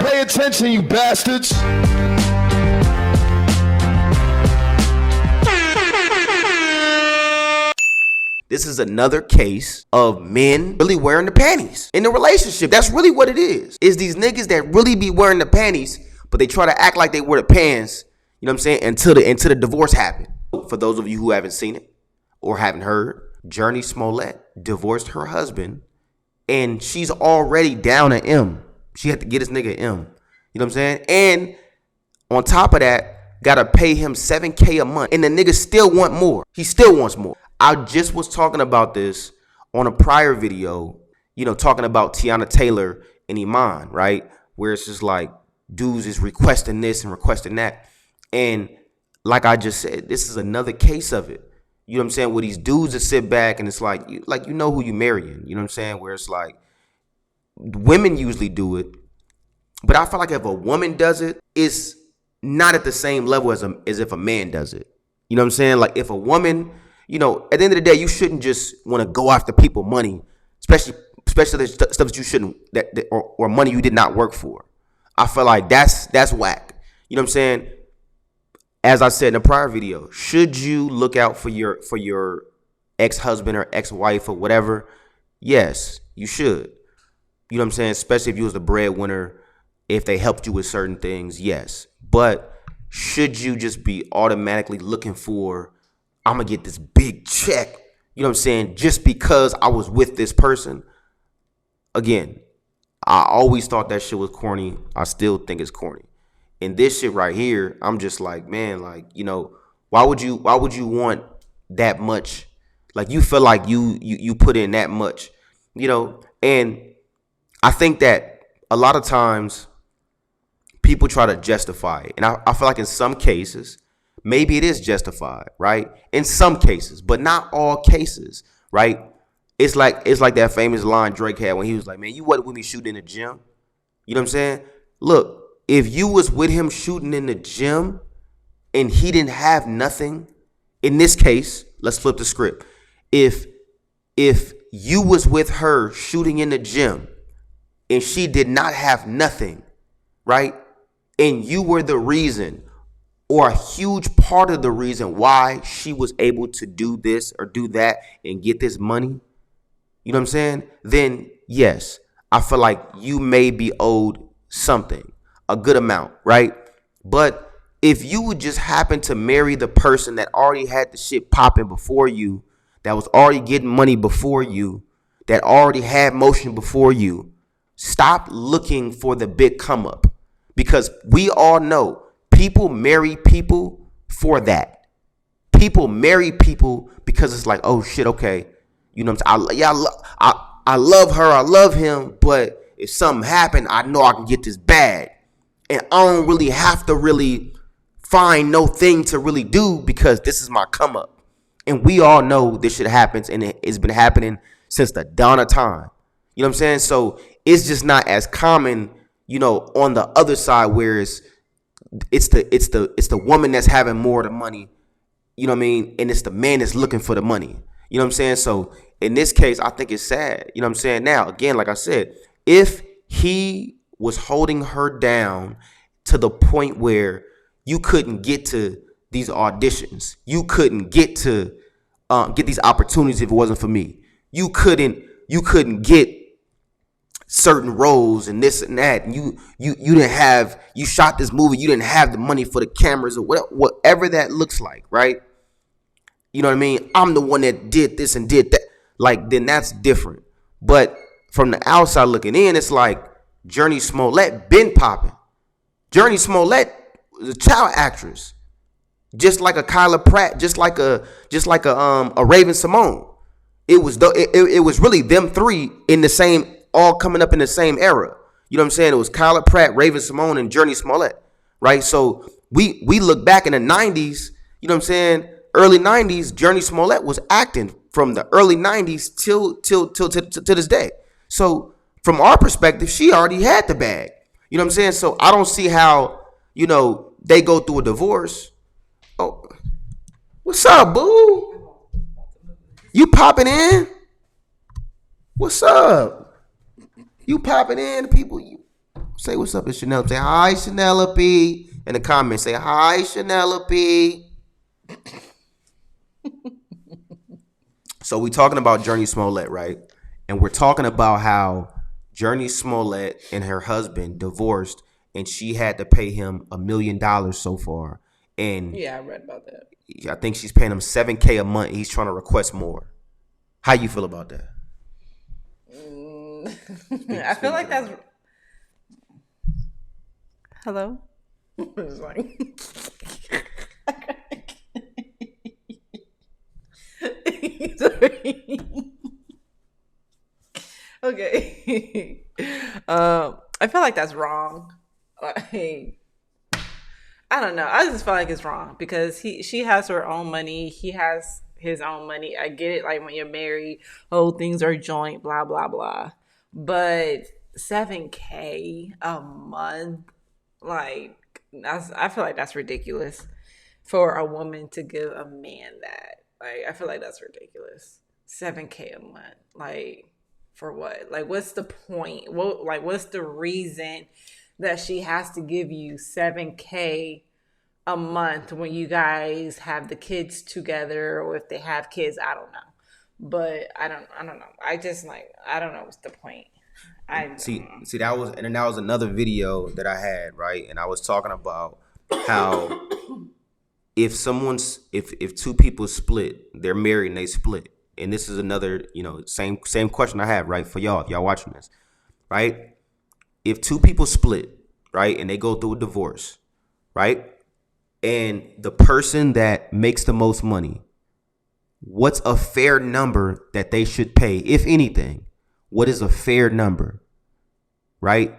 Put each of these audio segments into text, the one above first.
Pay attention, you bastards. This is another case of men really wearing the panties in the relationship. That's really what it is. Is these niggas that really be wearing the panties, but they try to act like they wear the pants, you know what I'm saying, until the divorce happened. For those of you who haven't seen it or haven't heard, Jurnee Smolett divorced her husband, and she's already down an M. She had to get this nigga an M. You know what I'm saying? And on top of that, gotta pay him $7K a month. And the nigga still want more. He still wants more. I just was talking about this on a prior video, you know, talking about Tiana Taylor and Iman, right? Where it's just like dudes is requesting this and requesting that. And like I just said, this is another case of it. You know what I'm saying? Where these dudes that sit back and it's like you know who you marrying. You know what I'm saying? Where it's like women usually do it. But I feel like if a woman does it, it's not at the same level as if a man does it. You know what I'm saying? Like if a woman, you know, at the end of the day, you shouldn't just want to go after people money, especially the stuff that you shouldn't, or money you did not work for. I feel like that's whack. You know what I'm saying? As I said in a prior video, should you look out for your ex-husband or ex-wife or whatever? Yes, you should. You know what I'm saying? Especially if you was the breadwinner, if they helped you with certain things, yes. But should you just be automatically looking for, I'm going to get this big check, you know what I'm saying, just because I was with this person? Again, I always thought that shit was corny. I still think it's corny. And this shit right here, I'm just like, man, like, you know, why would you want that much? Like, you feel like you put in that much, you know? And I think that a lot of times people try to justify it. And I feel like in some cases, maybe it is justified, right? In some cases, but not all cases, right? It's like that famous line Drake had when he was like, man, you wasn't with me shooting in the gym. You know what I'm saying? Look, if you was with him shooting in the gym and he didn't have nothing, in this case, let's flip the script. If you was with her shooting in the gym and she did not have nothing, right? And you were the reason or a huge part of the reason why she was able to do this or do that and get this money, you know what I'm saying? Then yes, I feel like you may be owed something, a good amount, right? But if you would just happen to marry the person that already had the shit popping before you, that was already getting money before you, that already had motion before you, stop looking for the big come up. Because we all know people marry people for that. People marry people because it's like, oh shit, okay. You know what I'm saying? I love her, I love him, but if something happened, I know I can get this bag. And I don't really have to really find no thing to really do because this is my come up. And we all know this shit happens, and it's been happening since the dawn of time. You know what I'm saying? So it's just not as common, you know, on the other side where it's the woman that's having more of the money, you know what I mean? And it's the man that's looking for the money. You know what I'm saying? So in this case, I think it's sad. You know what I'm saying? Now, again, like I said, if he was holding her down to the point where you couldn't get to these auditions, you couldn't get to get these opportunities if it wasn't for me. You couldn't get certain roles and this and that. And you shot this movie, you didn't have the money for the cameras or whatever that looks like, right? You know what I mean? I'm the one that did this and did that. Like, then that's different. But from the outside looking in, it's like Jurnee Smolett been popping. Jurnee Smolett is a child actress, just like a Kyla Pratt, just like a Raven Simone. It was really them three in the same, all coming up in the same era. You know what I'm saying? It was Kyla Pratt, Raven Simone, and Jurnee Smolett, right? So we look back in the 90s, you know what I'm saying? Early 90s, Jurnee Smolett was acting from the early 90s till this day. So from our perspective, she already had the bag. You know what I'm saying? So I don't see how, you know, they go through a divorce. Oh, what's up, boo? You popping in? What's up? You popping in, people? Say what's up to Chanel. Say hi, Chanel-a-P. In the comments, say hi, Chanel-a-P. So we talking about Jurnee Smolett, right? And we're talking about how Jurnee Smolett and her husband divorced, and she had to pay him $1 million so far. And yeah, I read about that. I think she's paying him $7,000 a month. He's trying to request more. How you feel about that? I feel like that's. Hello. Sorry. Okay. I feel like that's wrong. Like, I don't know. I just feel like it's wrong because she has her own money. He has his own money. I get it. Like when you're married, things are joint, blah blah blah. But $7,000 a month, like I feel like that's ridiculous for a woman to give a man that. Like I feel like that's ridiculous. $7,000 a month, like for what? Like what's the point? What's the reason that she has to give you $7,000 a month when you guys have the kids together, or if they have kids? I don't know, but I don't know. I just I don't know what's the point. I see that was another video that I had, right? And I was talking about how if two people split, they're married and they split. And this is another, same question I have, right? For y'all, if y'all watching this, right? If two people split, right, and they go through a divorce, right? And the person that makes the most money, what's a fair number that they should pay, if anything? What is a fair number, right?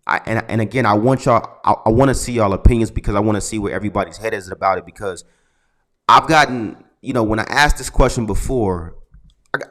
And again, I want to see y'all opinions because I want to see where everybody's head is about it, because I've gotten, when I asked this question before,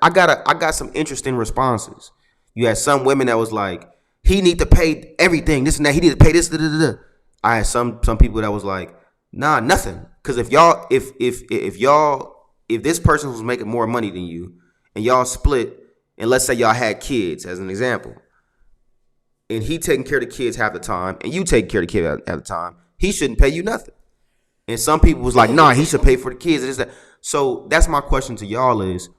I got some interesting responses. You had some women that was like, he need to pay everything, this and that. He need to pay this. Da, da, da. I had some people that was like, nah, nothing. Because if this person was making more money than you, and y'all split, and let's say y'all had kids, as an example, and he taking care of the kids half the time, and you taking care of the kids half the time, he shouldn't pay you nothing. And some people was like, nah, he should pay for the kids. And that. So that's my question to y'all is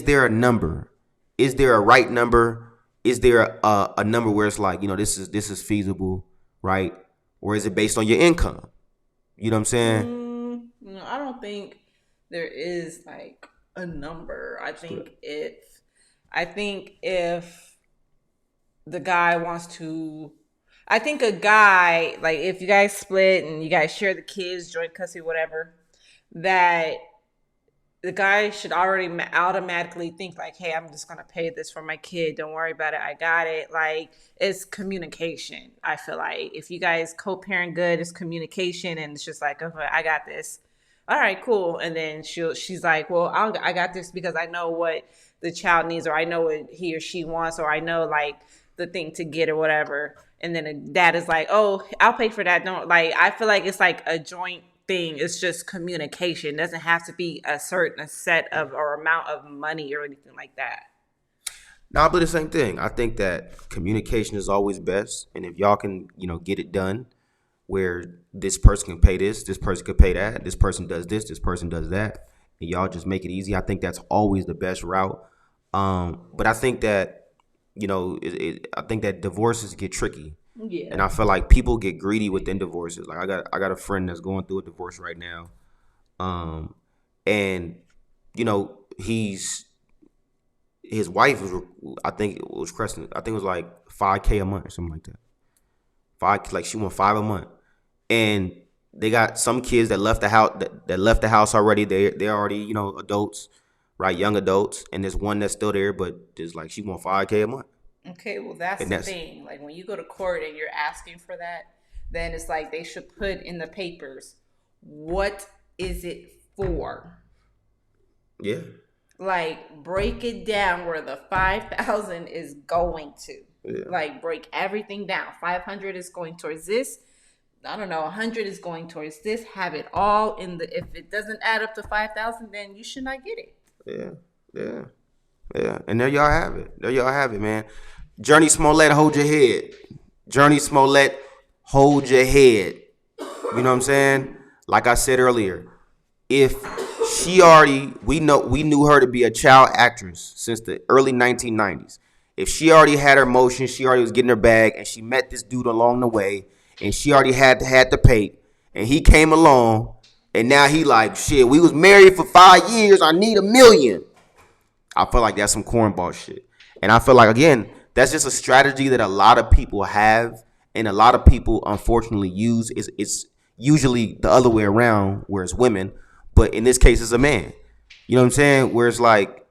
there a number? Is there a right number? Is there a number where it's like, this is feasible, right? Or is it based on your income? You know what I'm saying? No, I don't think there is like a number. I think if the guy wants to, I think a guy, like if you guys split and you guys share the kids, joint custody, whatever, that the guy should already automatically think like, hey, I'm just going to pay this for my kid. Don't worry about it. I got it. Like, it's communication. I feel like if you guys co-parent good, it's communication. And it's just like, okay, I got this. All right, cool. And then she's like, well, I got this because I know what the child needs, or I know what he or she wants, or I know like the thing to get or whatever. And then a dad is like, oh, I'll pay for that. Don't like, I feel like it's like a joint thing. It's just communication. It doesn't have to be a certain set of or amount of money or anything like that. No, I believe the same thing. I think that communication is always best, and if y'all can, get it done, where this person can pay this person could pay that, this person does this person does that, and y'all just make it easy. I think that's always the best route. But I think that, I think that divorces get tricky. Yeah. And I feel like people get greedy within divorces. Like I got a friend that's going through a divorce right now. And his wife was, I think it was Crescent. I think it was like $5,000 a month or something like that. Like she won $5,000 a month. And they got some kids that left the house that left the house already. They're already, adults, right? Young adults. And there's one that's still there, but just like she won $5,000 a month. Okay, well, that's the thing. Like, when you go to court and you're asking for that, then it's like they should put in the papers, what is it for? Yeah. Like, break it down where the 5,000 is going to. Yeah. Like, break everything down. 500 is going towards this. I don't know, 100 is going towards this. Have it all in the. If it doesn't add up to 5,000, then you should not get it. Yeah. And there y'all have it. Man. Jurnee Smolett, hold your head. Jurnee Smolett, hold your head. You know what I'm saying? Like I said earlier, if we knew her to be a child actress since the early 1990s. If she already had her motion, she already was getting her bag, and she met this dude along the way, and she already had the pay, and he came along, and now he like, shit, we was married for 5 years, I need $1 million. I feel like that's some cornball shit. And I feel like, again, that's just a strategy that a lot of people have, and a lot of people unfortunately use. It's usually the other way around, where it's women, but in this case, it's a man. You know what I'm saying? Where it's like,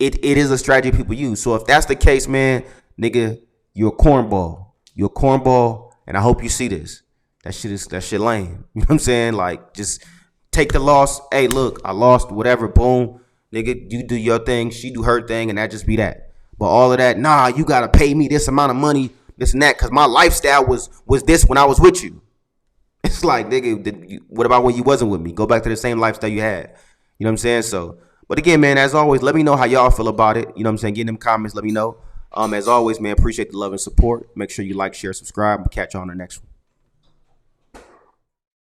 it is a strategy people use. So if that's the case, man, nigga, you're a cornball. You're a cornball, and I hope you see this. That shit lame. You know what I'm saying? Like, just take the loss. Hey, look, I lost, whatever, boom. Nigga, you do your thing, she do her thing, and that just be that. But all of that, nah, you gotta pay me this amount of money, this and that, because my lifestyle was this when I was with you. It's like, nigga, what about when you wasn't with me? Go back to the same lifestyle you had. You know what I'm saying? So, but again, man, as always, let me know how y'all feel about it. You know what I'm saying? Get in them comments, let me know. As always, man, appreciate the love and support. Make sure you like, share, subscribe. We'll catch you on the next one.